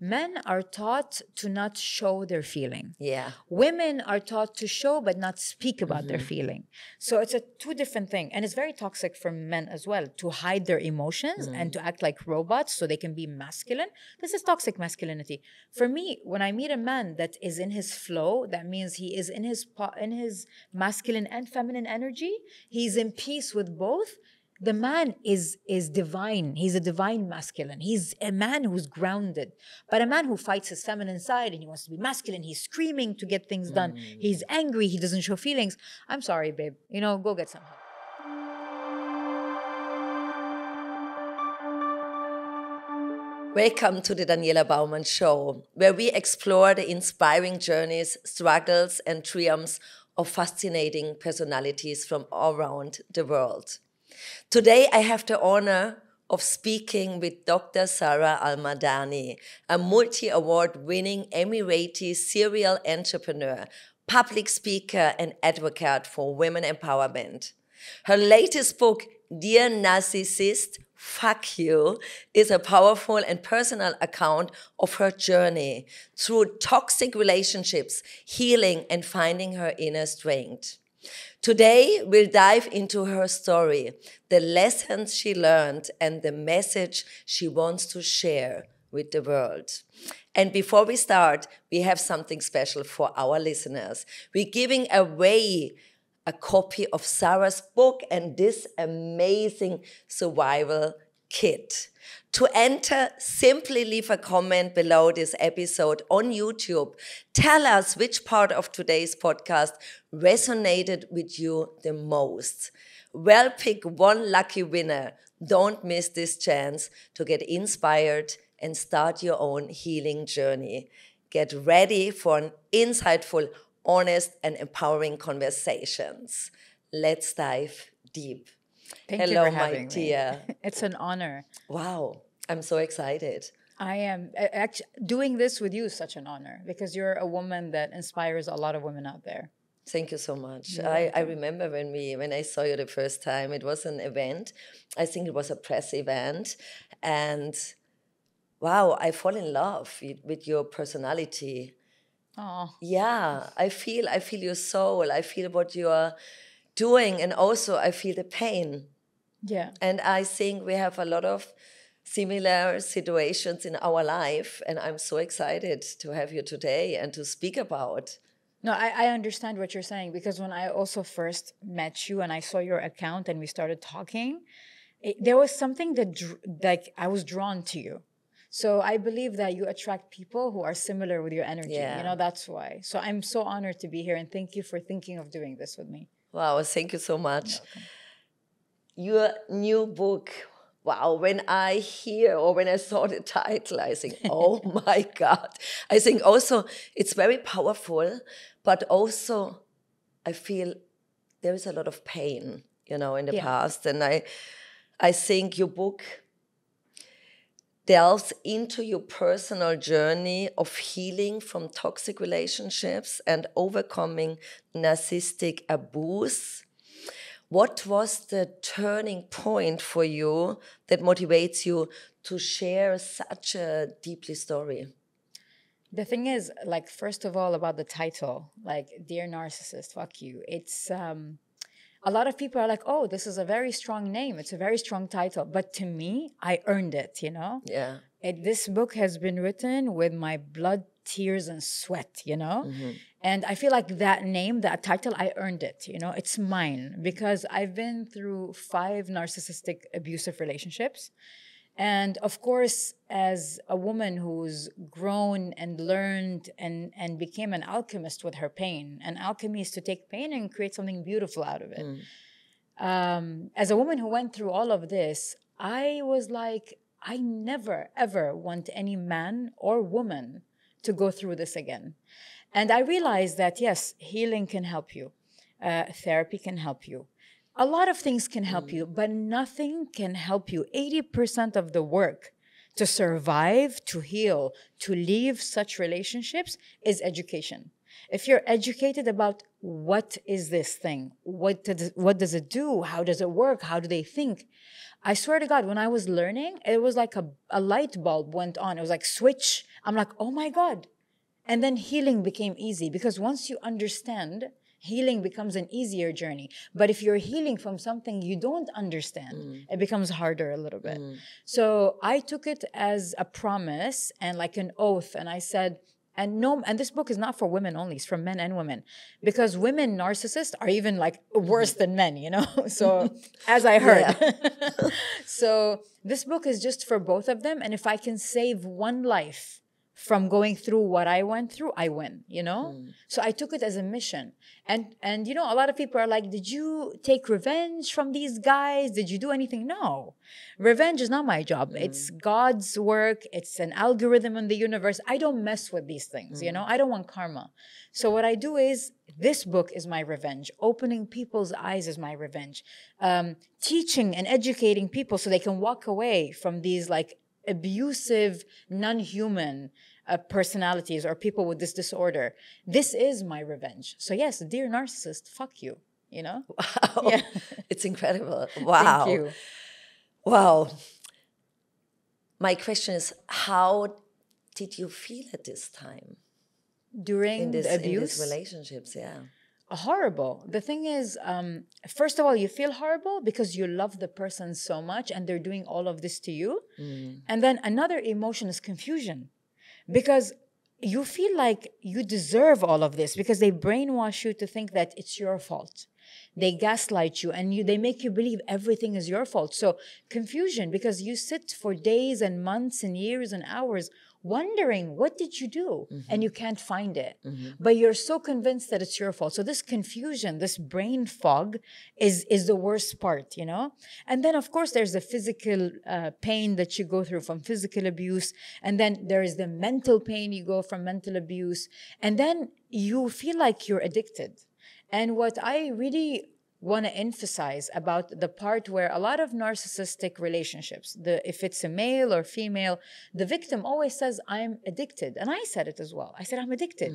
Men are taught to not show their feeling. Yeah. Women are taught to show but not speak about their feeling. So it's a two different thing. And it's very toxic for men as well to hide their emotions and to act like robots so they can be masculine. This is toxic masculinity. For me, when I meet a man that is in his flow, that means he is in his masculine and feminine energy. He's in peace with both. The man is divine. He's a divine masculine. He's a man who's grounded. But a man who fights his feminine side and he wants to be masculine, he's screaming to get things done. He's angry, he doesn't show feelings. I'm sorry, babe. Go get some help. Welcome to the Daniela Baumann Show, where we explore the inspiring journeys, struggles, and triumphs of fascinating personalities from all around the world. Today, I have the honor of speaking with Dr. Sara Al Madani, a multi-award-winning Emirati serial entrepreneur, public speaker, and advocate for women empowerment. Her latest book, Dear Narcissist, Fuck You, is a powerful and personal account of her journey through toxic relationships, healing, and finding her inner strength. Today, we'll dive into her story, the lessons she learned, and the message she wants to share with the world. And before we start, we have something special for our listeners. We're giving away a copy of Sara's book and this amazing survival kit. To enter, simply leave a comment below this episode on YouTube. Tell us which part of today's podcast resonated with you the most. Well, pick one lucky winner. Don't miss this chance to get inspired and start your own healing journey. Get ready for an insightful, honest, and empowering conversations. Let's dive deep. Thank you for having my dear. me. It's an honor. Wow, I'm so excited. I am. Actually, doing this with you is such an honor because you're a woman that inspires a lot of women out there. Thank you so much. I remember when I saw you the first time, it was an event. I think it was a press event. And wow, I fall in love with your personality. Oh. Yeah, I feel your soul. I feel what you are doing, and also I feel the pain. Yeah. And I think we have a lot of similar situations in our life, and I'm so excited to have you today and to speak about. No, I understand what you're saying because when I also first met you and I saw your account and we started talking, there was something that I was drawn to you. So I believe that you attract people who are similar with your energy. Yeah. That's why. So I'm so honored to be here and thank you for thinking of doing this with me. Wow, thank you so much. Your new book, wow, when I hear or when I saw the title, I think, oh my God. I think also it's very powerful, but also I feel there is a lot of pain, in the past. And I think your book delves into your personal journey of healing from toxic relationships and overcoming narcissistic abuse. What was the turning point for you that motivates you to share such a deeply story? The thing is, first of all, about the title, Dear Narcissist, Fuck You. It's a lot of people are like, oh, this is a very strong name. It's a very strong title. But to me, I earned it, Yeah. This book has been written with my blood, tears, and sweat, Mm-hmm. And I feel like that name, that title, I earned it, It's mine because I've been through 5 narcissistic abusive relationships. And of course, as a woman who's grown and learned and became an alchemist with her pain, an alchemy is to take pain and create something beautiful out of it. As a woman who went through all of this, I was like, I never, ever want any man or woman to go through this again. And I realized that, yes, healing can help you. Therapy can help you. A lot of things can help you, but nothing can help you. 80% of the work to survive, to heal, to leave such relationships is education. If you're educated about what is this thing, what does it do, how does it work, how do they think, I swear to God, when I was learning, it was like a light bulb went on. It was like switch. I'm like, oh my God. And then healing became easy because once you understand, healing becomes an easier journey. But if you're healing from something you don't understand, it becomes harder a little bit. So I took it as a promise and like an oath. And I said, and this book is not for women only, it's for men and women. Because women narcissists are even like worse than men, you know? So as I heard. Yeah. So this book is just for both of them. And if I can save one life from going through what I went through, I win, you know? So I took it as a mission. And you know, a lot of people are like, did you take revenge from these guys? Did you do anything? No. Revenge is not my job. It's God's work. It's an algorithm in the universe. I don't mess with these things, you know? I don't want karma. So what I do is, this book is my revenge. Opening people's eyes is my revenge. Teaching and educating people so they can walk away from these like abusive, non-human personalities or people with this disorder. This is my revenge. So yes, dear narcissist, fuck you, you know? Wow. Yeah. It's incredible. Wow. Thank you. Wow. My question is, how did you feel at this time? During the abuse? In these relationships, yeah. Horrible. The thing is, first of all, you feel horrible because you love the person so much and they're doing all of this to you. And then another emotion is confusion, because you feel like you deserve all of this because they brainwash you to think that it's your fault. They gaslight you and they make you believe everything is your fault. So confusion, because you sit for days and months and years and hours wondering, what did you do? And you can't find it. But you're so convinced that it's your fault. So this confusion, this brain fog is the worst part, you know? And then, of course, there's the physical pain that you go through from physical abuse. And then there is the mental pain you go from mental abuse. And then you feel like you're addicted. And what I really want to emphasize about the part where a lot of narcissistic relationships, if it's a male or female, the victim always says, I'm addicted. And I said it as well. I said, I'm addicted.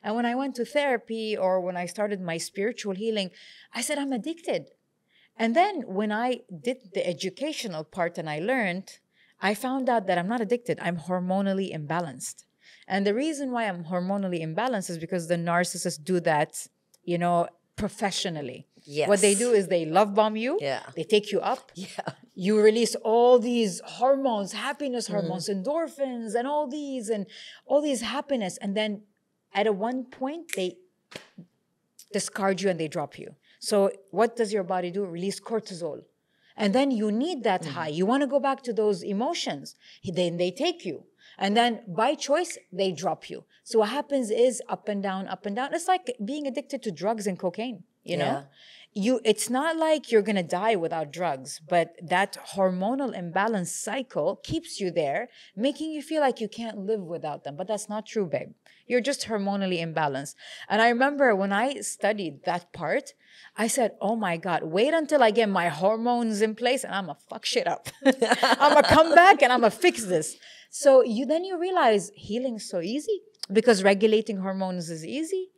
And when I went to therapy or when I started my spiritual healing, I said, I'm addicted. And then when I did the educational part and I learned, I found out that I'm not addicted. I'm hormonally imbalanced. And the reason why I'm hormonally imbalanced is because the narcissists do that, you know, professionally. Yes. What they do is they love bomb you. Yeah. They take you up. Yeah. You release all these hormones, happiness hormones, endorphins, and all these happiness. And then at one point, they discard you and they drop you. So what does your body do? Release cortisol. And then you need that high. You want to go back to those emotions. Then they take you. And then by choice, they drop you. So what happens is up and down, up and down. It's like being addicted to drugs and cocaine, you know? It's not like you're going to die without drugs, but that hormonal imbalance cycle keeps you there, making you feel like you can't live without them. But that's not true, babe. You're just hormonally imbalanced. And I remember when I studied that part, I said, oh my God, wait until I get my hormones in place and I'm going to fuck shit up. I'm going to come back and I'm going to fix this. So then you realize healing's so easy because regulating hormones is easy.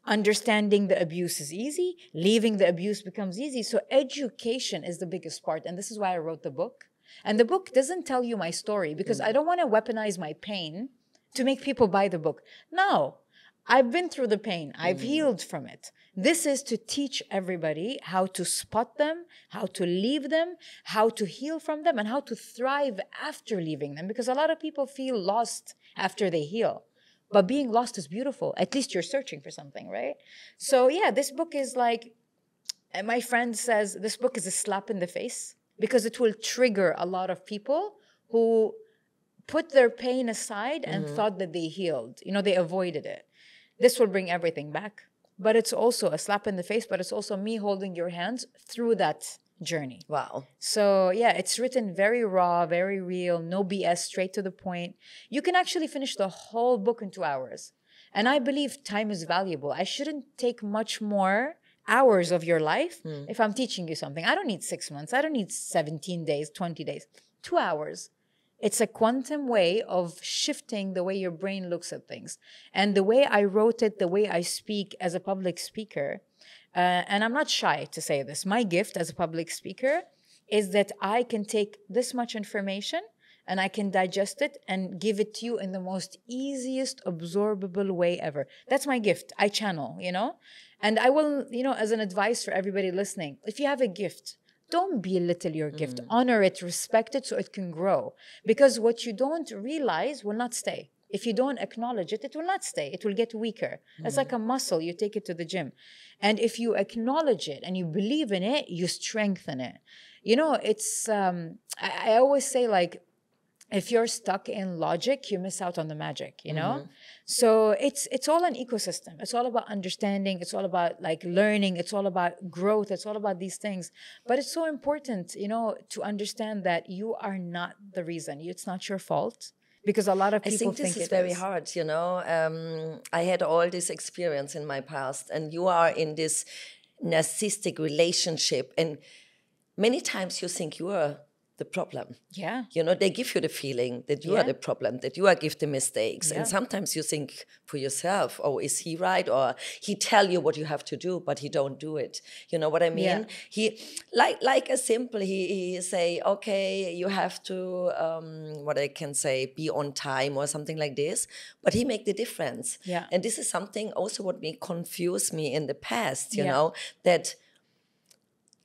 Understanding the abuse is easy. Leaving the abuse becomes easy. So education is the biggest part. And this is why I wrote the book. And the book doesn't tell you my story because I don't want to weaponize my pain to make people buy the book. No, I've been through the pain. I've healed from it. This is to teach everybody how to spot them, how to leave them, how to heal from them, and how to thrive after leaving them. Because a lot of people feel lost after they heal. But being lost is beautiful. At least you're searching for something, right? So yeah, this book is like, my friend says, this book is a slap in the face because it will trigger a lot of people who put their pain aside and thought that they healed. You know, they avoided it. This will bring everything back. But it's also a slap in the face, but it's also me holding your hands through that journey. Wow. So yeah, it's written very raw, very real, no BS, straight to the point. You can actually finish the whole book in 2 hours. And I believe time is valuable. I shouldn't take much more hours of your life if I'm teaching you something. I don't need 6 months. I don't need 17 days, 20 days, 2 hours. It's a quantum way of shifting the way your brain looks at things. And the way I wrote it, the way I speak as a public speaker, and I'm not shy to say this, my gift as a public speaker is that I can take this much information and I can digest it and give it to you in the most easiest absorbable way ever. That's my gift. I channel, you know? And I will, you know, as an advice for everybody listening, if you have a gift, don't belittle your gift. Honor it, respect it so it can grow. Because what you don't realize will not stay. If you don't acknowledge it, it will not stay. It will get weaker. It's like a muscle. You take it to the gym. And if you acknowledge it and you believe in it, you strengthen it. You know, it's, I always say, like, if you're stuck in logic, you miss out on the magic, you know? So it's all an ecosystem. It's all about understanding. It's all about like learning. It's all about growth. It's all about these things. But it's so important, you know, to understand that you are not the reason. It's not your fault. Because a lot of people think this is very hard, you know. I had all this experience in my past, and you are in this narcissistic relationship, and many times you think you are the problem. Yeah. You know, they give you the feeling that you are the problem, that you are give the mistakes. Yeah. And sometimes you think for yourself, oh, is he right? Or he tell you what you have to do, but he don't do it. You know what I mean? Yeah. He, like a simple, he say, okay, you have to, what I can say, be on time or something like this. But he make the difference. Yeah. And this is something also what may confuse me in the past, you know, that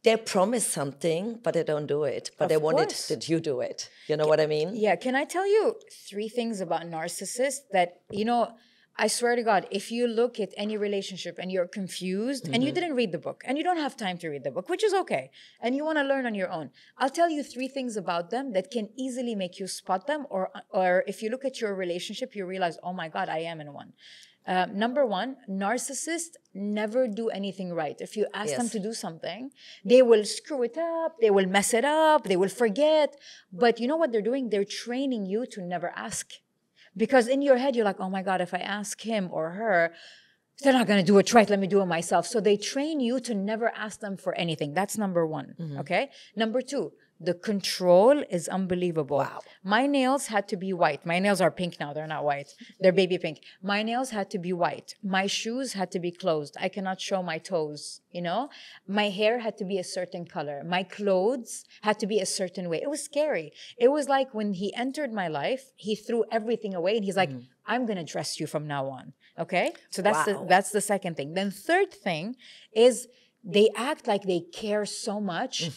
they promise something, but they don't do it. But they want it that you do it. You know what I mean? Yeah. Can I tell you 3 things about narcissists that, you know, I swear to God, if you look at any relationship and you're confused and you didn't read the book and you don't have time to read the book, which is okay, and you want to learn on your own, I'll tell you 3 things about them that can easily make you spot them. Or if you look at your relationship, you realize, oh my God, I am in one. Number 1, narcissists never do anything right. If you ask them to do something, they will screw it up, they will mess it up, they will forget. But you know what they're doing? They're training you to never ask. Because in your head, you're like, oh my God, if I ask him or her, they're not going to do it right. Let me do it myself. So they train you to never ask them for anything. That's number 1. Okay. Number 2, the control is unbelievable. Wow. My nails had to be white. My nails are pink now. They're not white. They're baby pink. My nails had to be white. My shoes had to be closed. I cannot show my toes, you know? My hair had to be a certain color. My clothes had to be a certain way. It was scary. It was like when he entered my life, he threw everything away and he's like, I'm going to dress you from now on. Okay? So that's the second thing. Then third thing is they act like they care so much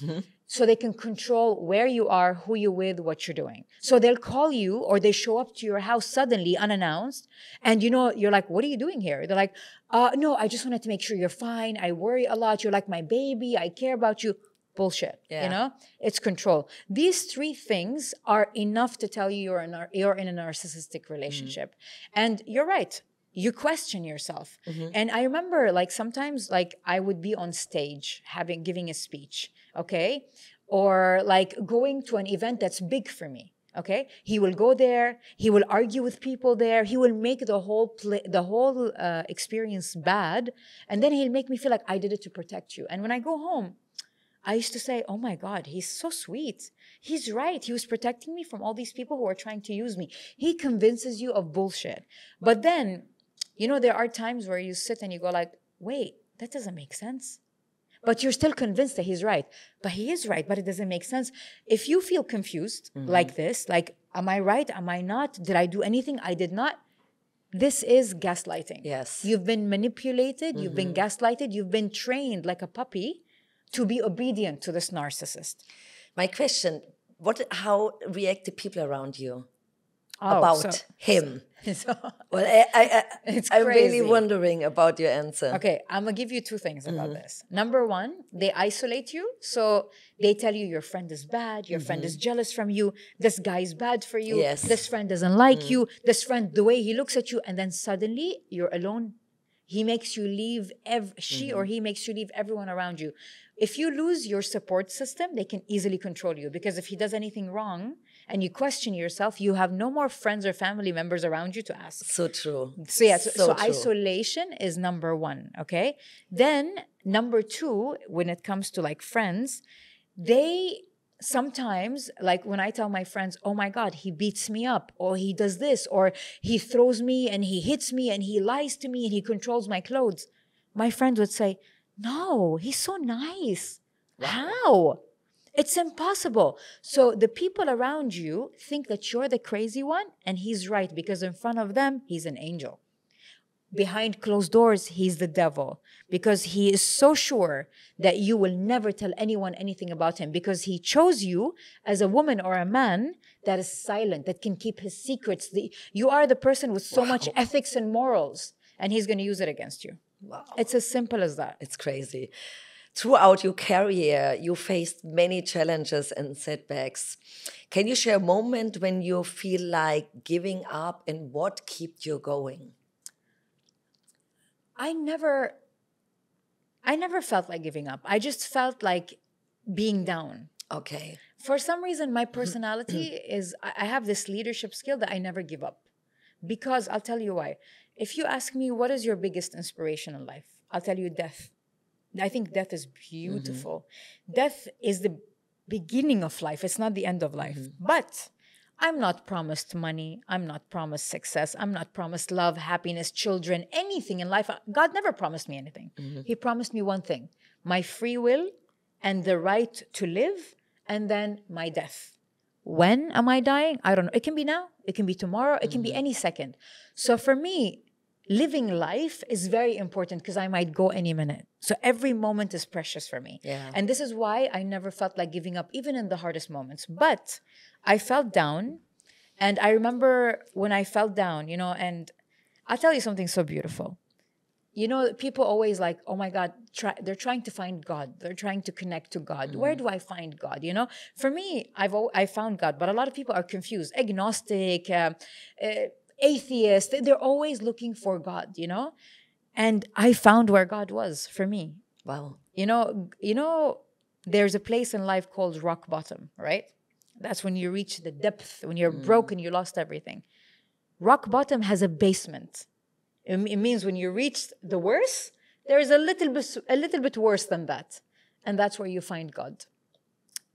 so they can control where you are, who you're with, what you're doing. So they'll call you or they show up to your house suddenly, unannounced. And you know, you're like, what are you doing here? They're like, no, I just wanted to make sure you're fine. I worry a lot. You're like my baby. I care about you. Bullshit. Yeah. You know, it's control. These 3 things are enough to tell you you're in a narcissistic relationship. And you're right. You question yourself. And I remember like sometimes like I would be on stage giving a speech, okay? Or like going to an event that's big for me, okay? He will go there, he will argue with people there, he will make the whole experience bad, and then he'll make me feel like I did it to protect you. And when I go home, I used to say, oh my God, he's so sweet. He's right. He was protecting me from all these people who are trying to use me. He convinces you of bullshit. But then, you know, there are times where you sit and you go like, wait, that doesn't make sense. But you're still convinced that he's right. But he is right, but it doesn't make sense. If you feel confused like this, like, am I right? Am I not? Did I do anything I did not? This is gaslighting. Yes. You've been manipulated. You've been gaslighted. You've been trained like a puppy to be obedient to this narcissist. My question, how react the people around you about him? Well, I'm really wondering about your answer. Okay, I'm going to give you 2 things about this. Number 1, they isolate you. So they tell you your friend is bad, your friend is jealous from you, this guy is bad for you, this friend doesn't like you, this friend, the way he looks at you, and then suddenly you're alone. He makes you leave, she or he makes you leave everyone around you. If you lose your support system, they can easily control you, because if he does anything wrong and you question yourself, you have no more friends or family members around you to ask. So true. So yeah, so isolation is number 1, okay? Then number 2, when it comes to like friends, they sometimes, like when I tell my friends, oh my God, he beats me up, or he does this, or he throws me and he hits me and he lies to me and he controls my clothes. My friend would say, no, he's so nice. Wow. How? It's impossible. So the people around you think that you're the crazy one, and he's right, because in front of them, he's an angel. Behind closed doors, he's the devil, because he is so sure that you will never tell anyone anything about him, because he chose you as a woman or a man that is silent, that can keep his secrets. You are the person with so much ethics and morals, and he's going to use it against you. Wow. It's as simple as that. It's crazy. Throughout your career, you faced many challenges and setbacks. Can you share a moment when you feel like giving up, and what kept you going? I never felt like giving up. I just felt like being down. Okay. For some reason, my personality is, I have this leadership skill that I never give up. Because I'll tell you why. If you ask me, what is your biggest inspiration in life? I'll tell you death. I think death is beautiful. Death is the beginning of life. It's not the end of life. But I'm not promised money. I'm not promised success. I'm not promised love, happiness, children, anything in life. God never promised me anything. He promised me one thing: my free will and the right to live, and then my death. When am I dying? I don't know. It can be now. It can be tomorrow. It can be any second. So for me, living life is very important, because I might go any minute. So every moment is precious for me. Yeah. And this is why I never felt like giving up, even in the hardest moments. But I felt down. And I remember when I felt down, and I'll tell you something so beautiful. People always like, oh my God, they're trying to find God. They're trying to connect to God. Where do I find God? For me, I found God, but a lot of people are confused, agnostic, atheist. They're always looking for God, and I found where God was for me. Wow. There's a place in life called rock bottom, right? That's when you reach the depth, when you're broken, you lost everything. Rock bottom has a basement. It means when you reach the worst, there is a little bit worse than that. And that's where you find God.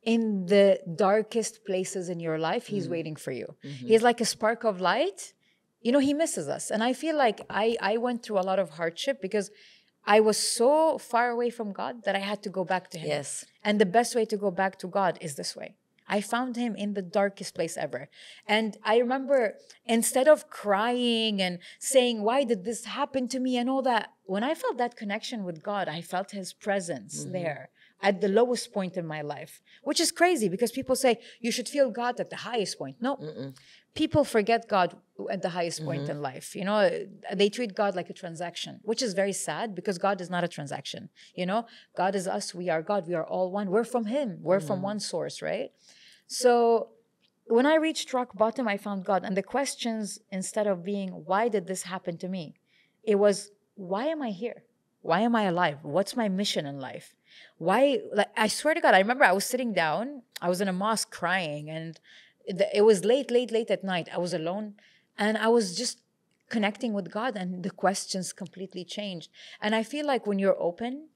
In the darkest places in your life, he's waiting for you. He's like a spark of light. He misses us. And I feel like I went through a lot of hardship because I was so far away from God that I had to go back to him. Yes. And the best way to go back to God is this way. I found him in the darkest place ever. And I remember, instead of crying and saying, why did this happen to me and all that, when I felt that connection with God, I felt his presence there at the lowest point in my life, which is crazy because people say you should feel God at the highest point. No. People forget God at the highest point in life. They treat God like a transaction, which is very sad because God is not a transaction. God is us. We are God. We are all one. We're from him. We're from one source, right? So when I reached rock bottom, I found God. And the questions, instead of being, why did this happen to me? It was, why am I here? Why am I alive? What's my mission in life? Why? I swear to God, I remember I was sitting down. I was in a mosque crying, and it was late at night. I was alone, and I was just connecting with God, and the questions completely changed. And I feel like when you're open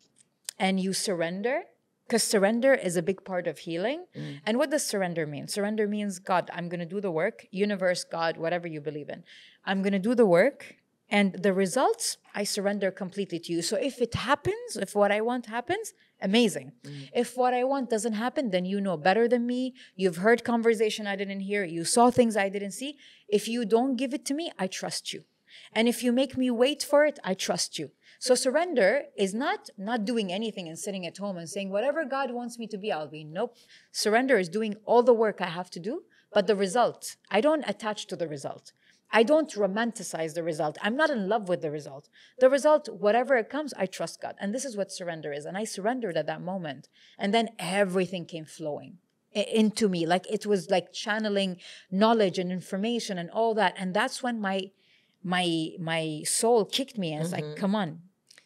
and you surrender, because surrender is a big part of healing. And what does surrender mean? Surrender means, God, I'm going to do the work. Universe, God, whatever you believe in. I'm going to do the work. And the results, I surrender completely to you. So if it happens, if what I want happens, amazing. If what I want doesn't happen, then you know better than me. You've heard conversation I didn't hear. You saw things I didn't see. If you don't give it to me, I trust you. And if you make me wait for it, I trust you. So surrender is not doing anything and sitting at home and saying, whatever God wants me to be, I'll be. Nope. Surrender is doing all the work I have to do, but the result, I don't attach to the result. I don't romanticize the result. I'm not in love with the result. The result, whatever it comes, I trust God. And this is what surrender is. And I surrendered at that moment. And then everything came flowing into me. Like it was like channeling knowledge and information and all that. And that's when my soul kicked me and it's like, come on,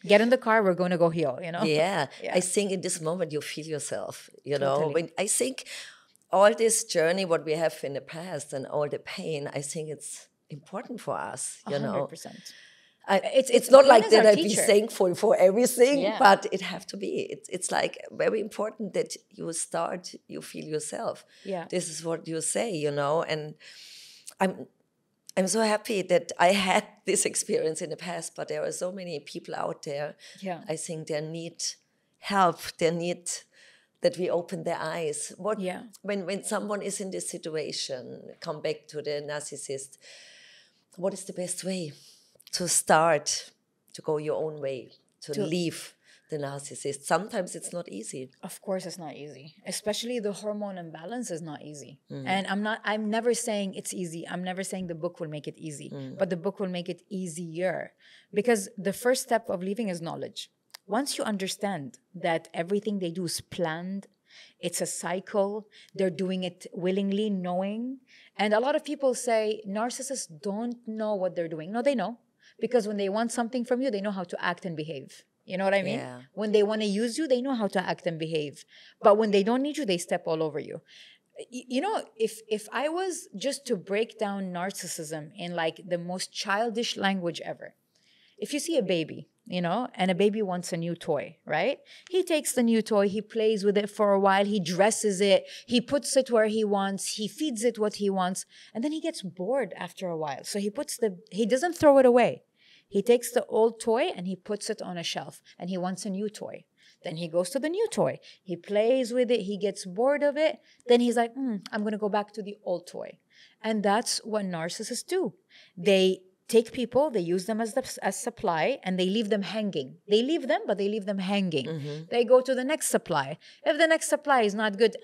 get in the car, we're going to go heal, Yeah. I think in this moment you feel yourself, Totally. When I think all this journey, what we have in the past and all the pain, I think it's important for us, 100%. It's not like that I be teacher. thankful for everything, Yeah. but it have to be. It's like very important that you feel yourself. Yeah. This is what you say, and I'm so happy that I had this experience in the past, but there are so many people out there. Yeah. I think they need help. They need that we open their eyes. Yeah. When someone is in this situation, come back to the narcissist, what is the best way to start to go your own way, to leave the narcissist? Sometimes it's not easy. Of course it's not easy. Especially the hormone imbalance is not easy. And I'm never saying it's easy. I'm never saying the book will make it easy. But the book will make it easier. Because the first step of leaving is knowledge. Once you understand that everything they do is planned, it's a cycle, they're doing it willingly, knowing. And a lot of people say narcissists don't know what they're doing. No, they know. Because when they want something from you, they know how to act and behave. You know what I mean? Yeah. When they want to use you, they know how to act and behave. But when they don't need you, they step all over you. You know, if I was just to break down narcissism in like the most childish language ever, if you see a baby, you know, and a baby wants a new toy, right? He takes the new toy, he plays with it for a while, he dresses it, he puts it where he wants, he feeds it what he wants, and then he gets bored after a while. So he doesn't throw it away. He takes the old toy and he puts it on a shelf and he wants a new toy. Then he goes to the new toy. He plays with it. He gets bored of it. Then he's like, I'm going to go back to the old toy. And that's what narcissists do. They take people, they use them as supply, and they leave them hanging. They leave them, but they leave them hanging. They go to the next supply. If the next supply is not good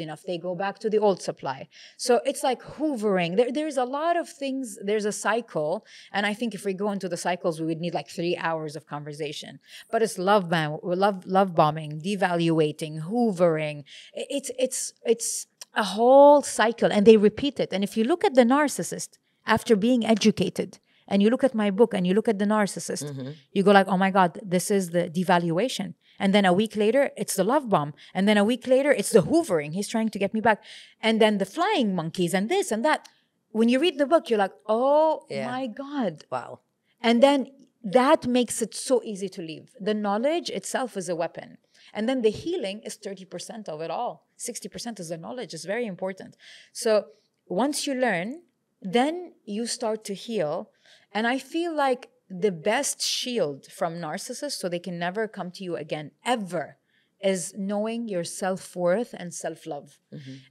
enough, they go back to the old supply. So it's like hoovering. There's a lot of things. There's a cycle. And I think if we go into the cycles, we would need like 3 hours of conversation. But it's love bombing, devaluating, hoovering. It's a whole cycle, and they repeat it. And if you look at the narcissist, after being educated, and you look at my book and you look at the narcissist, you go like, oh my God, this is the devaluation. And then a week later, it's the love bomb. And then a week later, it's the hoovering. He's trying to get me back. And then the flying monkeys and this and that. When you read the book, you're like, oh my God. Wow. And then that makes it so easy to leave. The knowledge itself is a weapon. And then the healing is 30% of it all. 60% is the knowledge. It's very important. So once you learn, then you start to heal. And I feel like the best shield from narcissists, so they can never come to you again, ever, is knowing your self-worth and self-love.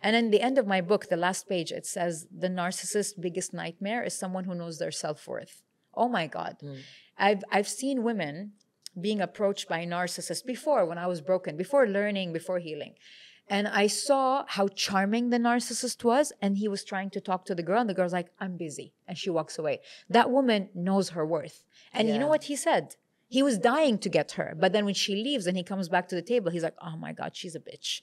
And in the end of my book, the last page, it says the narcissist's biggest nightmare is someone who knows their self-worth. Oh my God. I've seen women being approached by narcissists before, when I was broken, before learning, before healing. And I saw how charming the narcissist was, and he was trying to talk to the girl, and the girl's like, I'm busy, and she walks away. That woman knows her worth. And you know what he said? He was dying to get her, but then when she leaves and he comes back to the table, he's like, oh my God, she's a bitch.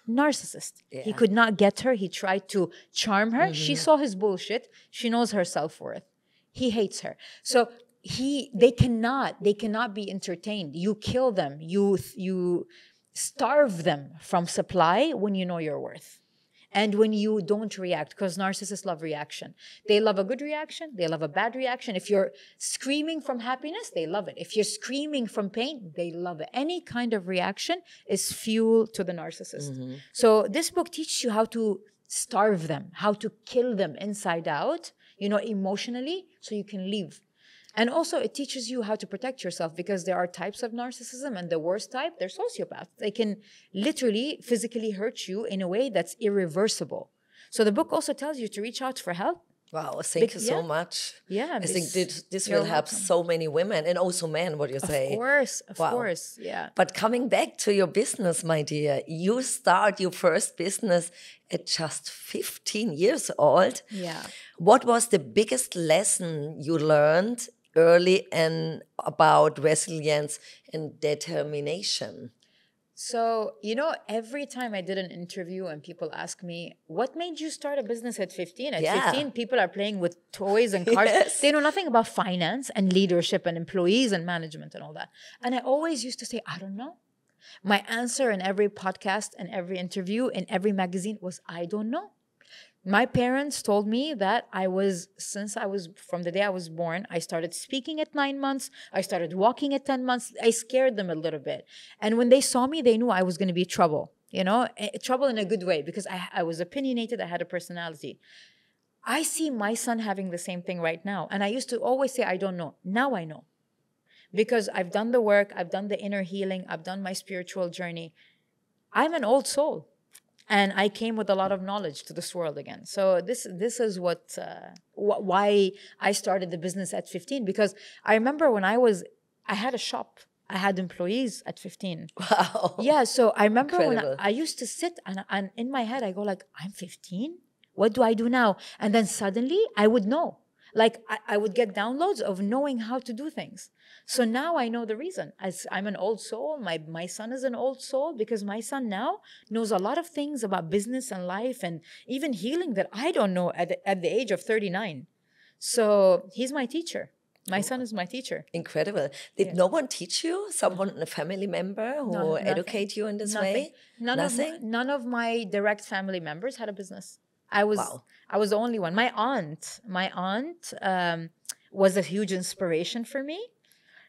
Narcissist. He could not get her. He tried to charm her. She saw his bullshit. She knows her self-worth. He hates her. So they cannot be entertained. You kill them. You starve them from supply when you know your worth. And when you don't react, because narcissists love reaction. They love a good reaction. They love a bad reaction. If you're screaming from happiness, they love it. If you're screaming from pain, they love it. Any kind of reaction is fuel to the narcissist. So this book teaches you how to starve them, how to kill them inside out, emotionally, so you can leave. And also, it teaches you how to protect yourself, because there are types of narcissism, and the worst type, they're sociopaths. They can literally, physically hurt you in a way that's irreversible. So the book also tells you to reach out for help. Wow, thank you so much. Yeah. I think this will help so many women, and also men, what you say. Of course, yeah. But coming back to your business, my dear, you start your first business at just 15 years old. Yeah. What was the biggest lesson you learned early and about resilience and determination? So, every time I did an interview and people ask me, what made you start a business at 15? At 15, people are playing with toys and cars. Yes. They know nothing about finance and leadership and employees and management and all that. And I always used to say, I don't know. My answer in every podcast and every interview in every magazine was, I don't know. My parents told me that from the day I was born, I started speaking at 9 months. I started walking at 10 months. I scared them a little bit. And when they saw me, they knew I was going to be trouble, trouble in a good way, because I was opinionated. I had a personality. I see my son having the same thing right now. And I used to always say, I don't know. Now I know. Because I've done the work. I've done the inner healing. I've done my spiritual journey. I'm an old soul. And I came with a lot of knowledge to this world again. So this is why I started the business at 15. Because I remember when I had a shop. I had employees at 15. Wow. Yeah, so I remember Incredible. when I used to sit and in my head, I go like, I'm 15? What do I do now? And then suddenly I would know. Like I would get downloads of knowing how to do things. So now I know the reason. As I'm an old soul, my son is an old soul because my son now knows a lot of things about business and life and even healing that I don't know at the age of 39. So he's my teacher. My son is my teacher. Incredible. Did no one teach you? Someone, a family member who educate you in this way? Nothing? None of my direct family members had a business. I was the only one. My aunt was a huge inspiration for me.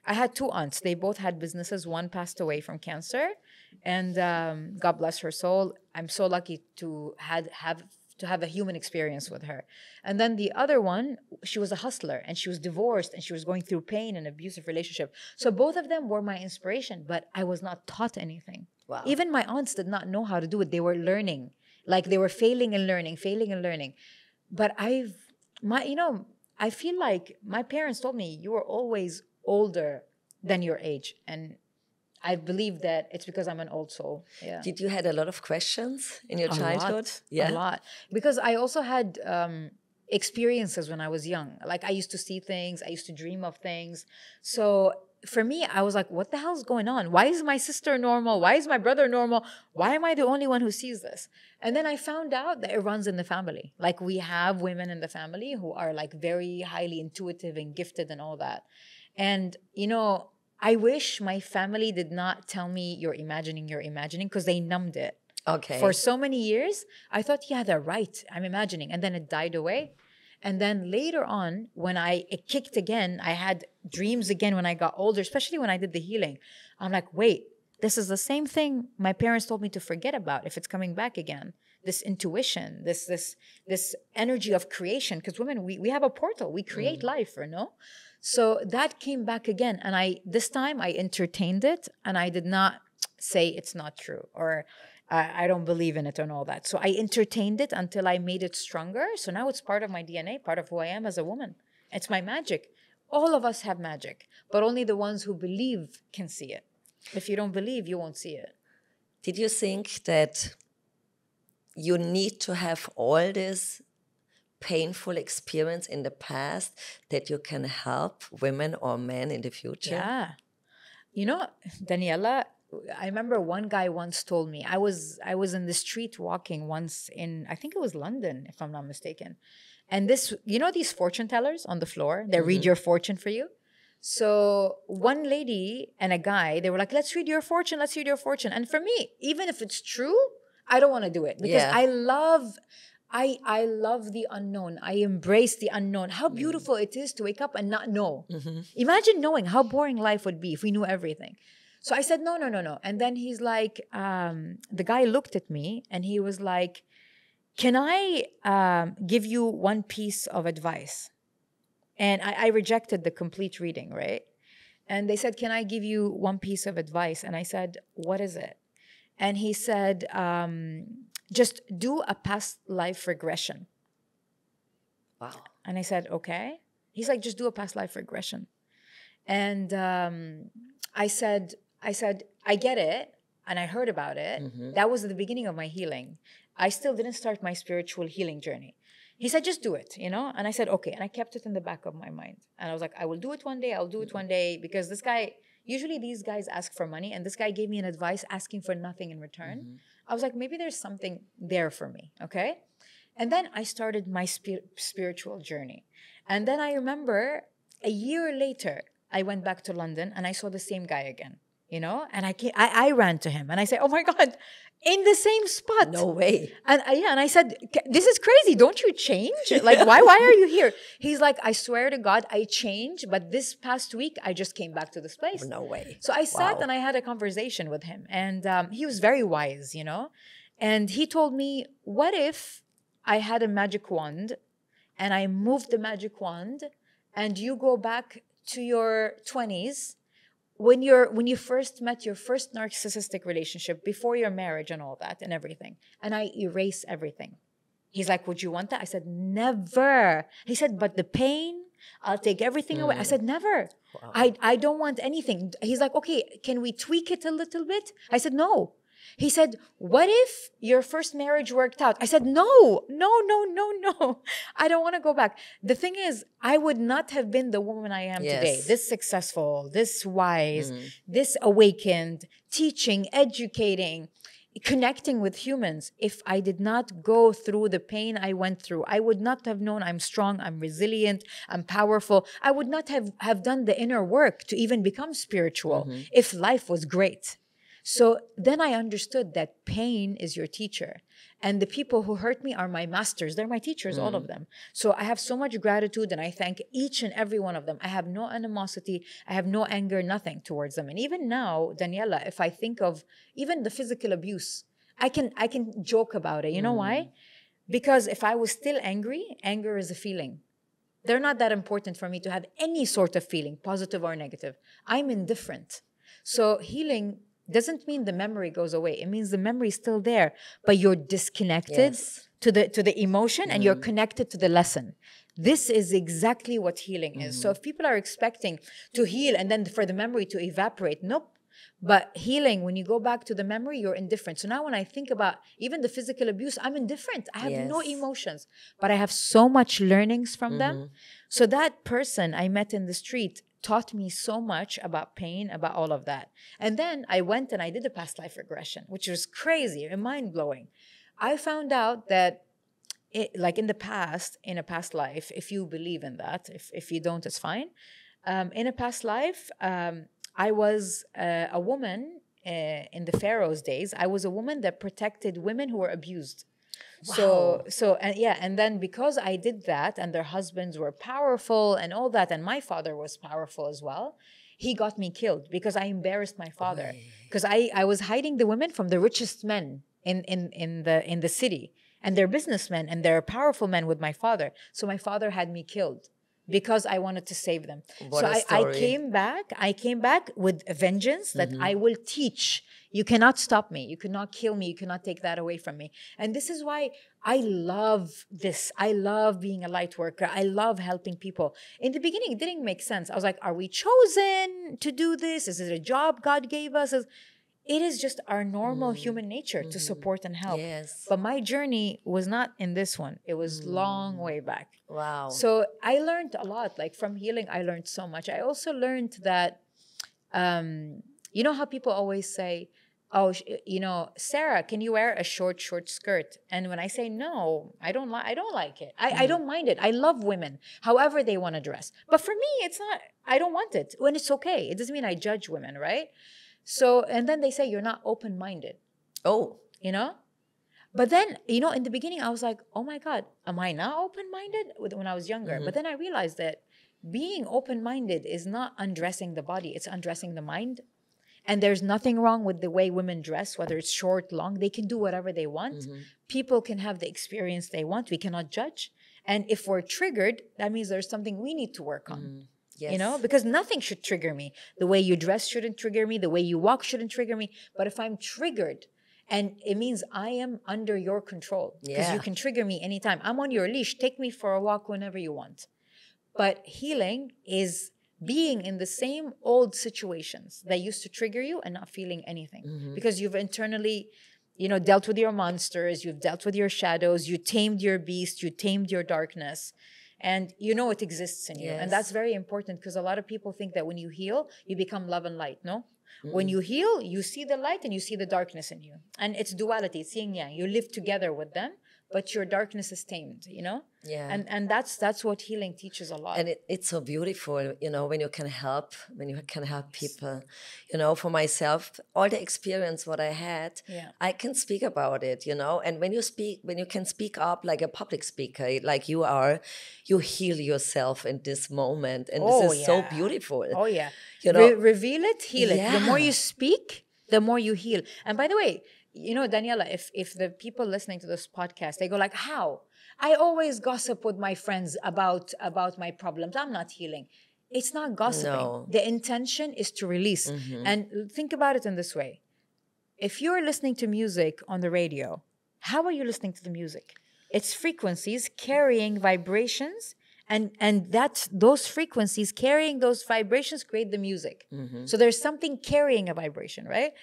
I had two aunts. They both had businesses. One passed away from cancer, and God bless her soul. I'm so lucky to have a human experience with her. And then the other one, she was a hustler, and she was divorced, and she was going through pain and abusive relationship. So both of them were my inspiration, but I was not taught anything. Wow. Even my aunts did not know how to do it. They were learning. Like they were failing and learning. But I feel like my parents told me, you were always older than your age. And I believe that it's because I'm an old soul. Yeah. Did you had a lot of questions in your childhood? A lot. Because I also had experiences when I was young. Like I used to see things. I used to dream of things. So for me, I was like, what the hell's going on? Why is my sister normal? Why is my brother normal? Why am I the only one who sees this? And then I found out that it runs in the family. Like we have women in the family who are like very highly intuitive and gifted and all that. And, I wish my family did not tell me you're imagining, because they numbed it. Okay. For so many years, I thought, yeah, they're right. I'm imagining. And then it died away. And then later on, when it kicked again, I had dreams again when I got older, especially when I did the healing. I'm like, wait, this is the same thing my parents told me to forget about if it's coming back again. This intuition, this energy of creation. Because women, we have a portal. We create life, no? So that came back again. And this time I entertained it and I did not say it's not true or I don't believe in it and all that. So I entertained it until I made it stronger. So now it's part of my DNA, part of who I am as a woman. It's my magic. All of us have magic, but only the ones who believe can see it. If you don't believe, you won't see it. Did you think that you need to have all this painful experience in the past that you can help women or men in the future? Yeah. Daniela, I remember one guy once told me, I was in the street walking once in, I think it was London, if I'm not mistaken. And these fortune tellers on the floor, they read your fortune for you. So one lady and a guy, they were like, let's read your fortune. And for me, even if it's true, I don't want to do it because I love the unknown. I embrace the unknown. How beautiful it is to wake up and not know. Imagine knowing how boring life would be if we knew everything. So I said, no. And then he's like, the guy looked at me and he was like, can I give you one piece of advice? And I rejected the complete reading, right? And they said, can I give you one piece of advice? And I said, what is it? And he said, just do a past life regression. Wow. And I said, okay. He's like, just do a past life regression. And I said, I get it. And I heard about it. That was the beginning of my healing. I still didn't start my spiritual healing journey. He said, just do it, And I said, okay. And I kept it in the back of my mind. And I was like, I will do it one day. I'll do it one day. Because this guy, usually these guys ask for money. And this guy gave me an advice asking for nothing in return. I was like, maybe there's something there for me, okay? And then I started my spiritual journey. And then I remember a year later, I went back to London and I saw the same guy again, And I ran to him and I said, oh my God, in the same spot. No way. And I said, this is crazy. Don't you change? Like, why are you here? He's like, I swear to God, I changed. But this past week, I just came back to this place. No way. So I sat and I had a conversation with him. And he was very wise, And he told me, what if I had a magic wand and I moved the magic wand and you go back to your 20s when you first met your first narcissistic relationship, before your marriage and all that and everything, and I erase everything. He's like, would you want that? I said, never. He said, but the pain, I'll take everything away. I said, never. Wow. I don't want anything. He's like, okay, can we tweak it a little bit? I said, no. He said, what if your first marriage worked out? I said, no. I don't want to go back. The thing is, I would not have been the woman I am today. This successful, this wise, this awakened, teaching, educating, connecting with humans, if I did not go through the pain I went through. I would not have known I'm strong, I'm resilient, I'm powerful. I would not have done the inner work to even become spiritual if life was great. So then I understood that pain is your teacher. And the people who hurt me are my masters. They're my teachers, all of them. So I have so much gratitude, and I thank each and every one of them. I have no animosity. I have no anger, nothing towards them. And even now, Daniela, if I think of even the physical abuse, I can joke about it. You know why? Because if I was still angry, anger is a feeling. They're not that important for me to have any sort of feeling, positive or negative. I'm indifferent. So healing doesn't mean the memory goes away. It means the memory is still there, but you're disconnected to the emotion and you're connected to the lesson. This is exactly what healing is. So if people are expecting to heal and then for the memory to evaporate, nope. But healing, when you go back to the memory, you're indifferent. So now when I think about even the physical abuse, I'm indifferent. I have no emotions, but I have so much learnings from them. So that person I met in the street taught me so much about pain, about all of that. And then I went and I did a past life regression, which was crazy and mind-blowing. I found out that like in a past life, if you believe in that, if you don't, it's fine. In a past life, I was a woman in the Pharaoh's days. I was a woman that protected women who were abused. Wow. And then because I did that and their husbands were powerful and all that, and my father was powerful as well, he got me killed because I embarrassed my father. Because I was hiding the women from the richest men in the city, and they're businessmen and they're powerful men with my father. So my father had me killed because I wanted to save them. I came back with a vengeance that I will teach. You cannot stop me. You cannot kill me. You cannot take that away from me. And this is why I love this. I love being a light worker. I love helping people. In the beginning, it didn't make sense. I was like, are we chosen to do this? Is it a job God gave us? It is just our normal human nature to support and help. But my journey was not in this one. It was long way back. Wow. So I learned a lot. Like from healing, I learned so much. I also learned that, you know how people always say, oh, Sarah, can you wear a short skirt? And when I say no, I don't like it. I don't mind it. I love women, however they want to dress. But for me, it's not, I don't want it. When it's okay. It doesn't mean I judge women, right? So, and then they say you're not open-minded. Oh. But then, in the beginning, I was like, oh my God, am I not open-minded? When I was younger. But then I realized that being open-minded is not undressing the body. It's undressing the mind. And there's nothing wrong with the way women dress, whether it's short, long. They can do whatever they want. People can have the experience they want. We cannot judge. And if we're triggered, that means there's something we need to work on. Because nothing should trigger me. The way you dress shouldn't trigger me. The way you walk shouldn't trigger me. But if I'm triggered, and it means I am under your control, because you can trigger me anytime. I'm on your leash. Take me for a walk whenever you want. But healing is being in the same old situations that used to trigger you and not feeling anything. Because you've internally, dealt with your monsters, you've dealt with your shadows, you tamed your beast, you tamed your darkness. And it exists in you. And that's very important, because a lot of people think that when you heal, you become love and light. No? When you heal, you see the light and you see the darkness in you. And it's duality, it's yin yang. You live together with them, but your darkness is tamed, And that's what healing teaches a lot. And it's so beautiful, when you can help people. For myself, all the experience what I had, I can speak about it, And when you can speak up like a public speaker, like you are, you heal yourself in this moment. And this is so beautiful. Oh, yeah. Reveal it, heal it. The more you speak, the more you heal. And by the way, Daniela, if the people listening to this podcast, they go like, how? I always gossip with my friends about my problems. I'm not healing. It's not gossiping. No. The intention is to release. And think about it in this way. If you're listening to music on the radio, how are you listening to the music? It's frequencies carrying vibrations, and that's those frequencies carrying those vibrations create the music. So there's something carrying a vibration, right?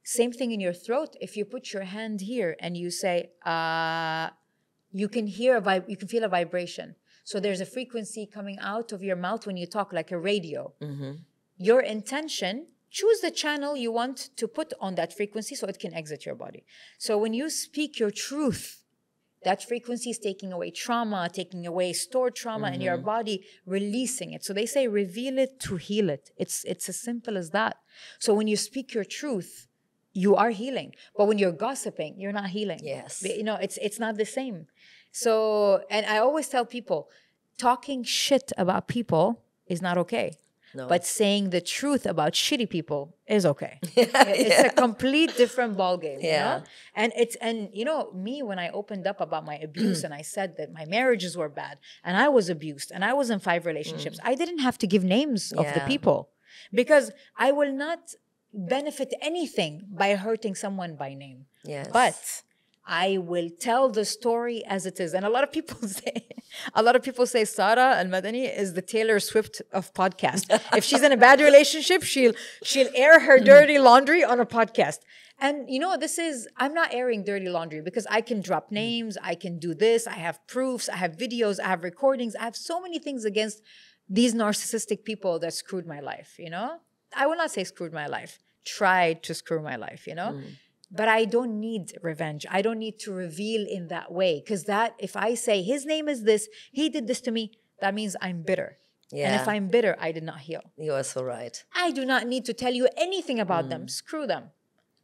Same thing in your throat. If you put your hand here and you say, you can feel a vibration. So there's a frequency coming out of your mouth when you talk, like a radio. Your intention, choose the channel you want to put on that frequency so it can exit your body. So when you speak your truth, that frequency is taking away trauma, taking away stored trauma in your body, releasing it. So they say, reveal it to heal it. It's as simple as that. So when you speak your truth, you are healing. But when you're gossiping, you're not healing. Yes. You know, it's not the same. So, and I always tell people, talking shit about people is not okay. No. But saying the truth about shitty people is okay. It's a complete different ballgame. You know? And you know, me, when I opened up about my abuse and I said that my marriages were bad and I was abused and I was in 5 relationships, I didn't have to give names of the people, because I will not benefit anything by hurting someone by name. Yes. But I will tell the story as it is. And a lot of people say Sara Al Madani is the Taylor Swift of podcast. If she's in a bad relationship, she'll air her dirty laundry on a podcast. And you know, I'm not airing dirty laundry because I can drop names, I can do this, I have proofs, I have videos, I have recordings, I have so many things against these narcissistic people that screwed my life, you know? I will not say screwed my life, tried to screw my life, you know? But I don't need revenge. I don't need to reveal in that way. Because if I say his name is this, he did this to me, that means I'm bitter. Yeah. And if I'm bitter, I did not heal. You are so right. I do not need to tell you anything about them. Screw them.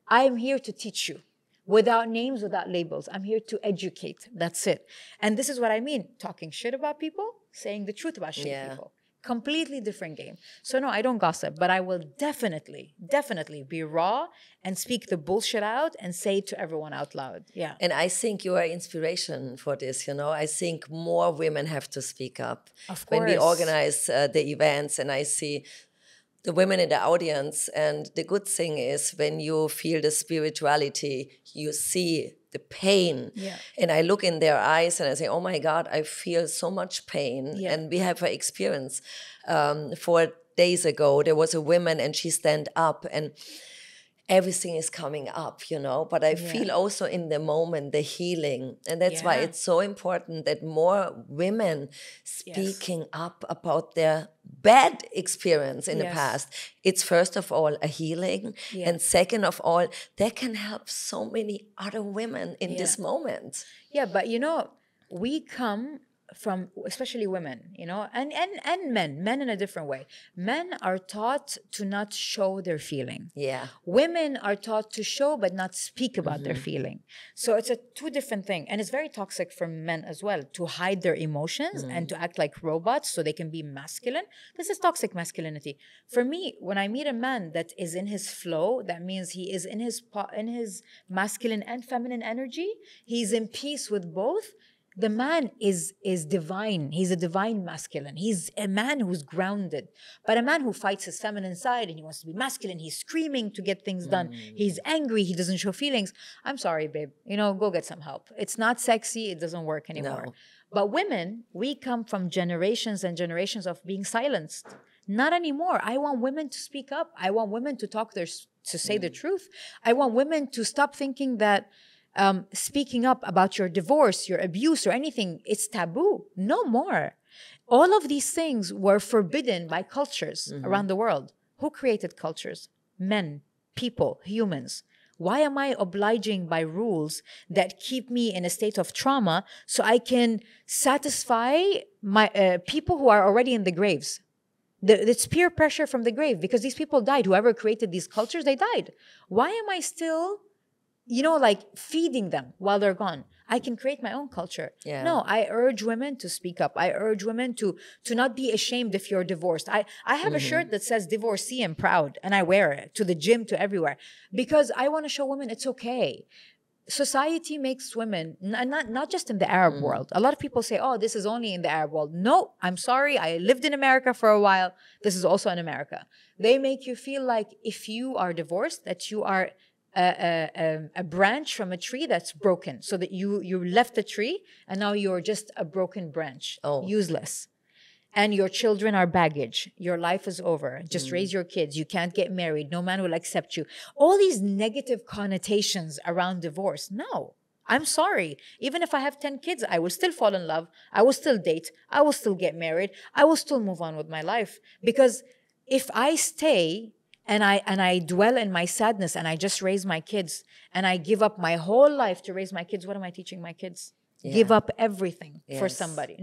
I am here to teach you. Without names, without labels. I'm here to educate. That's it. And this is what I mean. Talking shit about people, saying the truth about shitty people. Completely different game. So no, I don't gossip, but I will definitely be raw and speak the bullshit out and say it to everyone out loud. Yeah. And I think you are inspiration for this, you know. I think more women have to speak up. Of course. When we organize the events and I see the women in the audience, and the good thing is when you feel the spirituality, you see the pain. Yeah. And I look in their eyes and I say, oh my God, I feel so much pain. Yeah. And we have an experience. 4 days ago, there was a woman and she stand up and everything is coming up, you know, but I feel also in the moment the healing. And that's why it's so important that more women speaking up about their bad experience in the past. It's first of all a healing. And second of all, that can help so many other women in this moment. Yeah, but you know, we come from, especially women, you know, and men in a different way. Men are taught to not show their feeling. Yeah. Women are taught to show but not speak about their feeling. So it's a 2 different thing. And it's very toxic for men as well to hide their emotions and to act like robots so they can be masculine. This is toxic masculinity. For me, when I meet a man that is in his flow, that means he is in his masculine and feminine energy. He's in peace with both. The man is divine. He's a divine masculine. He's a man who's grounded. But a man who fights his feminine side and he wants to be masculine, he's screaming to get things done. He's angry. He doesn't show feelings. I'm sorry, babe. You know, go get some help. It's not sexy. It doesn't work anymore. No. But women, we come from generations and generations of being silenced. Not anymore. I want women to speak up. I want women to say the truth. I want women to stop thinking that speaking up about your divorce, your abuse, or anything, it's taboo. No more. All of these things were forbidden by cultures around the world. Who created cultures? Men, people, humans. Why am I obliging by rules that keep me in a state of trauma so I can satisfy my people who are already in the graves? It's peer pressure from the grave because these people died. Whoever created these cultures, they died. Why am I still, you know, like feeding them while they're gone? I can create my own culture. Yeah. No, I urge women to speak up. I urge women to not be ashamed if you're divorced. I have a shirt that says divorcee and proud, and I wear it to the gym, to everywhere, because I want to show women it's okay. society makes women, not just in the Arab world. A lot of people say, oh, this is only in the Arab world. No, I'm sorry. I lived in America for a while. This is also in America. They make you feel like if you are divorced, that you are a branch from a tree that's broken. So that you left the tree and now you're just a broken branch, useless. And your children are baggage. Your life is over. Just raise your kids. You can't get married. No man will accept you. All these negative connotations around divorce. No, I'm sorry. Even if I have 10 kids, I will still fall in love. I will still date. I will still get married. I will still move on with my life. Because if I stay and I dwell in my sadness and I just raise my kids and I give up my whole life to raise my kids, what am I teaching my kids? Give up everything for somebody.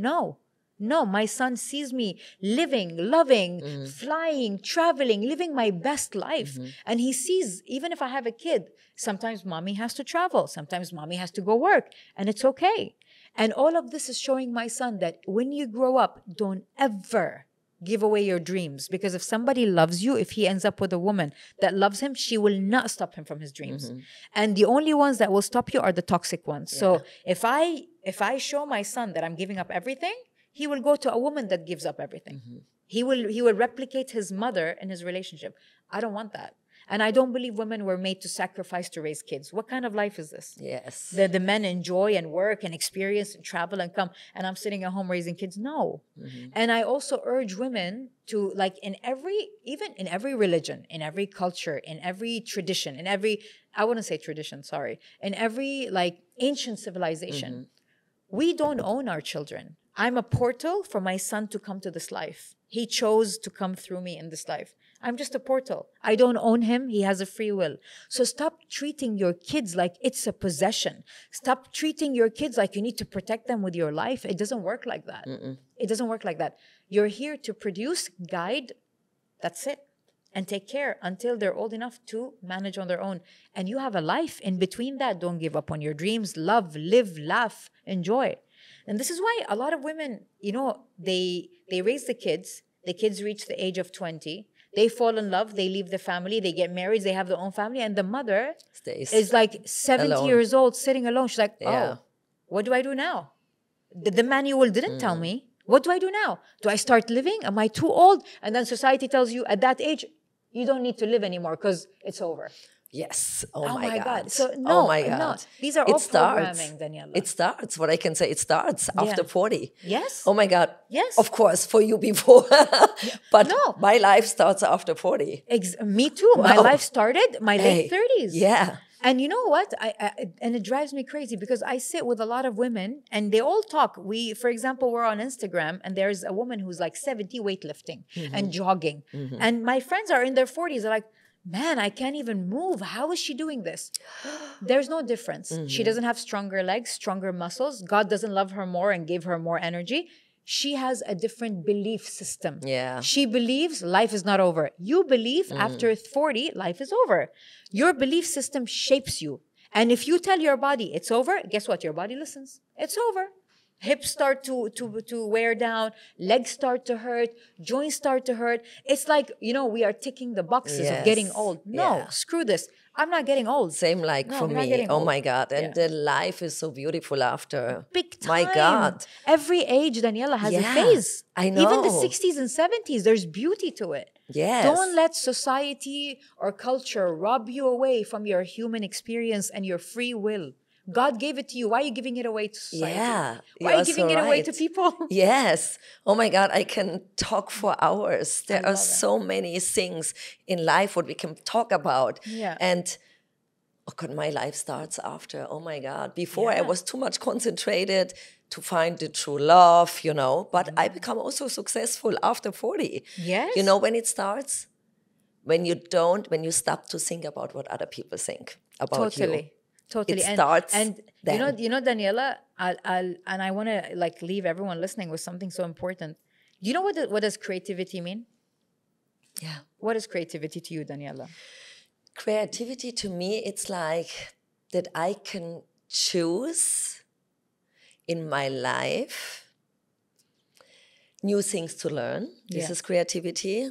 No, my son sees me living, loving, flying, traveling, living my best life. And he sees, even if I have a kid, sometimes mommy has to travel. Sometimes mommy has to go work. And it's okay. And all of this is showing my son that when you grow up, don't ever give away your dreams. Because if somebody loves you, if he ends up with a woman that loves him, she will not stop him from his dreams. And the only ones that will stop you are the toxic ones. So if I show my son that I'm giving up everything, he will go to a woman that gives up everything. He will replicate his mother in his relationship. I don't want that. And I don't believe women were made to sacrifice to raise kids. What kind of life is this? Yes. The men enjoy and work and experience and travel and come, and I'm sitting at home raising kids? No. And I also urge women to, like, even in every religion, in every culture, in every tradition, I wouldn't say tradition, sorry, in every like ancient civilization, we don't own our children. I'm a portal for my son to come to this life. He chose to come through me in this life. I'm just a portal. I don't own him. He has a free will. So stop treating your kids like it's a possession. Stop treating your kids like you need to protect them with your life. It doesn't work like that. It doesn't work like that. You're here to produce, guide, that's it. And take care until they're old enough to manage on their own. And you have a life in between that. Don't give up on your dreams. Love, live, laugh, enjoy. And this is why a lot of women, they raise the kids reach the age of 20, they fall in love, they leave the family, they get married, they have their own family, and the mother is like 70 alone. Years old, sitting alone. She's like, oh, what do I do now? The manual didn't tell me. What do I do now? Do I start living? Am I too old? And then society tells you at that age, you don't need to live anymore because it's over. Yes. Oh my God. So no, oh my God. No. These are all programming, Daniela. It starts. What I can say, it starts after 40. Yes. Oh my God. Yes. Of course, for you before. But my life starts after 40. Me too. My life started my late 30s. Yeah. And you know what? And it drives me crazy because I sit with a lot of women and they all talk. For example, we're on Instagram and there's a woman who's like 70 weightlifting and jogging. And my friends are in their 40s. They're like, man, I can't even move. How is she doing this? There's no difference. She doesn't have stronger legs, stronger muscles. God doesn't love her more and gave her more energy. She has a different belief system. Yeah. She believes life is not over. You believe after 40, life is over. Your belief system shapes you. And if you tell your body it's over, guess what? Your body listens. It's over. Hips start to wear down, legs start to hurt, joints start to hurt. It's like, we are ticking the boxes of getting old. No, screw this. I'm not getting old. Same for me. Oh my God. And the life is so beautiful after. Big time. My God. Every age, Daniela, has a phase. I know. Even the 60s and 70s, there's beauty to it. Yes. Don't let society or culture rob you away from your human experience and your free will. God gave it to you. Why are you giving it away to society? Yeah. Why are you giving it away to people? Yes. Oh my God, I can talk for hours. There are so many things in life what we can talk about. Yeah. And oh God, my life starts after. Oh my God. Before I was too much concentrated to find the true love, but I become also successful after 40. Yes. When it starts? When you stop to think about what other people think about you. Totally. It starts and then. Daniela, I want to leave everyone listening with something so important. Do you know what does creativity mean? Yeah. What is creativity to you, Daniela? Creativity to me, it's like that I can choose in my life new things to learn. This is creativity.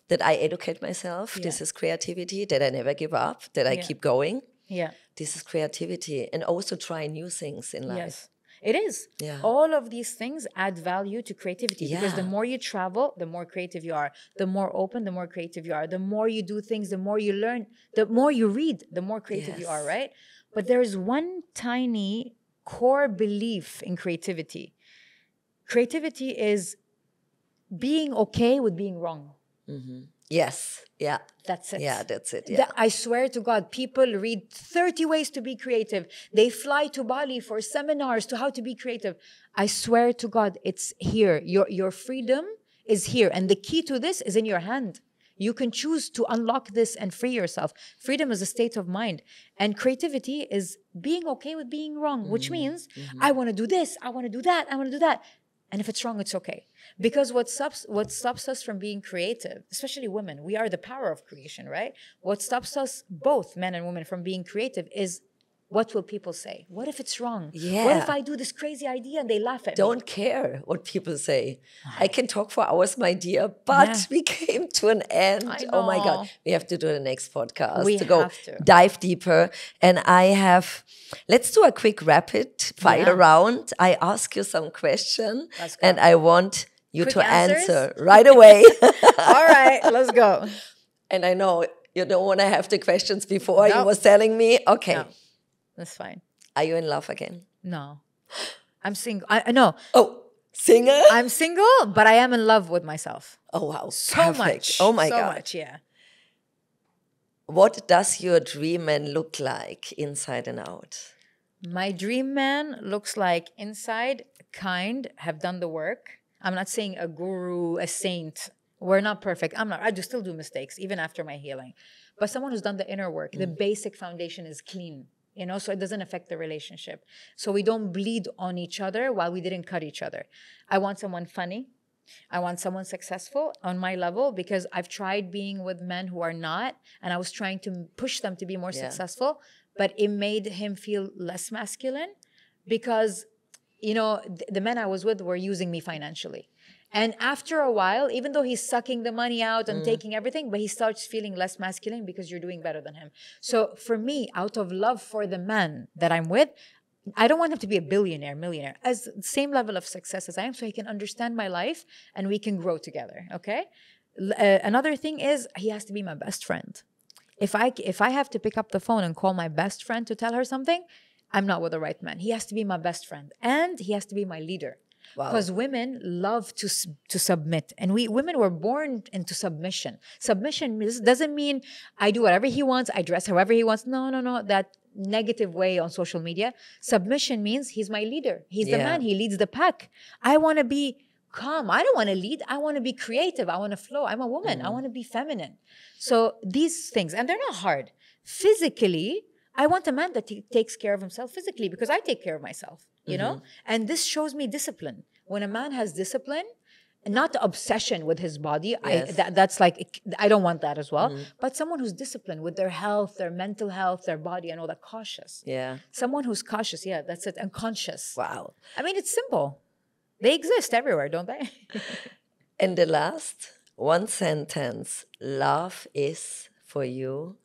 That I educate myself. This is creativity. That I never give up. That I keep going. Yeah. This is creativity, and also try new things in life. Yes. It is. Yeah. All of these things add value to creativity because the Yeah. more you travel, the more creative you are. The more open, the more creative you are. The more you do things, the more you learn. The more you read, the more creative you are, Yes. right? But there's one tiny core belief in creativity. Creativity is being okay with being wrong. Yes. Yeah. That's it. Yeah, that's it. Yeah. I swear to God, people read 30 ways to be creative. They fly to Bali for seminars to how to be creative. I swear to God, it's here. Your freedom is here. And the key to this is in your hand. You can choose to unlock this and free yourself. Freedom is a state of mind. And creativity is being okay with being wrong, which means I want to do this, I want to do that, I want to do that. And if it's wrong, it's okay. Because what stops us from being creative, especially women, we are the power of creation, right? What stops us, both men and women, from being creative is, what will people say? What if it's wrong? Yeah. What if I do this crazy idea and they laugh at me? Don't care what people say. I can talk for hours, my dear, but we came to an end. I Oh my know. God. We have to do the next podcast We to go have to. dive deeper. And let's do a quick rapid fire round. I ask you some question Let's go. and I want you Quick to answers? answer right away. All right, let's go. And I know you don't want to have the questions before you No. was telling me. Okay. No, that's fine. Are you in love again? No, I'm single. No, Oh, single? I'm single, but I am in love with myself. Oh, wow. So Perfect. much. Oh, my so God. much, yeah. What does your dream man look like inside and out? My dream man looks like inside, kind, have done the work. I'm not saying a guru, a saint. We're not perfect. I do still do mistakes, even after my healing. But someone who's done the inner work, the basic foundation is clean, so it doesn't affect the relationship. So we don't bleed on each other while we didn't cut each other. I want someone funny. I want someone successful on my level because I've tried being with men who are not, and I was trying to push them to be more successful, but it made him feel less masculine because, the men I was with were using me financially. And after a while, even though he's sucking the money out and taking everything, but he starts feeling less masculine because you're doing better than him. So for me, out of love for the man that I'm with, I don't want him to be a billionaire, millionaire, as the same level of success as I am, so he can understand my life and we can grow together, okay? Another thing is he has to be my best friend. If I have to pick up the phone and call my best friend to tell her something, I'm not with the right man. He has to be my best friend and he has to be my leader. Because women love to submit, and women were born into submission. Submission doesn't mean I do whatever he wants, I dress however he wants. No, that negative way on social media. Submission means he's my leader. He's the man. He leads the pack. I want to be calm. I don't want to lead. I want to be creative. I want to flow. I'm a woman. I want to be feminine. So these things, and they're not hard. Physically, I want a man that takes care of himself physically because I take care of myself, And this shows me discipline. When a man has discipline, not obsession with his body, that's like, I don't want that as well. But someone who's disciplined with their health, their mental health, their body, and all that, cautious. Yeah. Someone who's cautious, that's it, and conscious. Wow. I mean, it's simple. They exist everywhere, don't they? And the last one sentence, love is for you.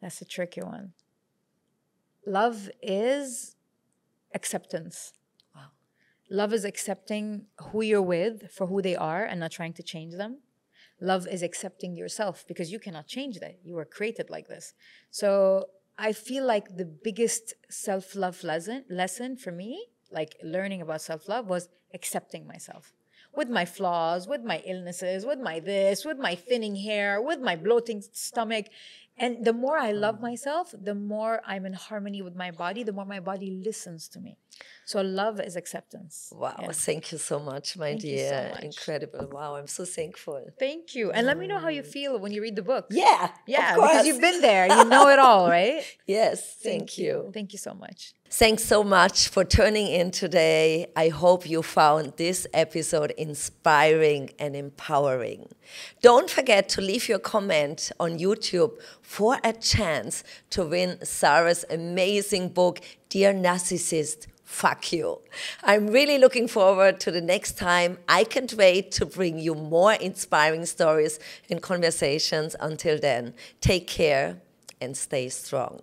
That's a tricky one. Love is acceptance. Wow. Love is accepting who you're with for who they are and not trying to change them. Love is accepting yourself because you cannot change that. You were created like this. So I feel like the biggest self-love lesson for me, like learning about self-love, was accepting myself. With my flaws, with my illnesses, with my this, with my thinning hair, with my bloating stomach. And the more I love myself, the more I'm in harmony with my body, the more my body listens to me. So love is acceptance. Wow. Yeah. Thank you so much, my Thank you dear. so much. Incredible. Wow. I'm so thankful. Thank you. And let me know how you feel when you read the book. Yeah. Yeah, of course. because you've been there. You know it all, right? Yes. Thank you. Thank you so much. Thanks so much for tuning in today. I hope you found this episode inspiring and empowering. Don't forget to leave your comment on YouTube for a chance to win Sara's amazing book, Dear Narcissist, Fuck You. I'm really looking forward to the next time. I can't wait to bring you more inspiring stories and conversations. Until then, take care and stay strong.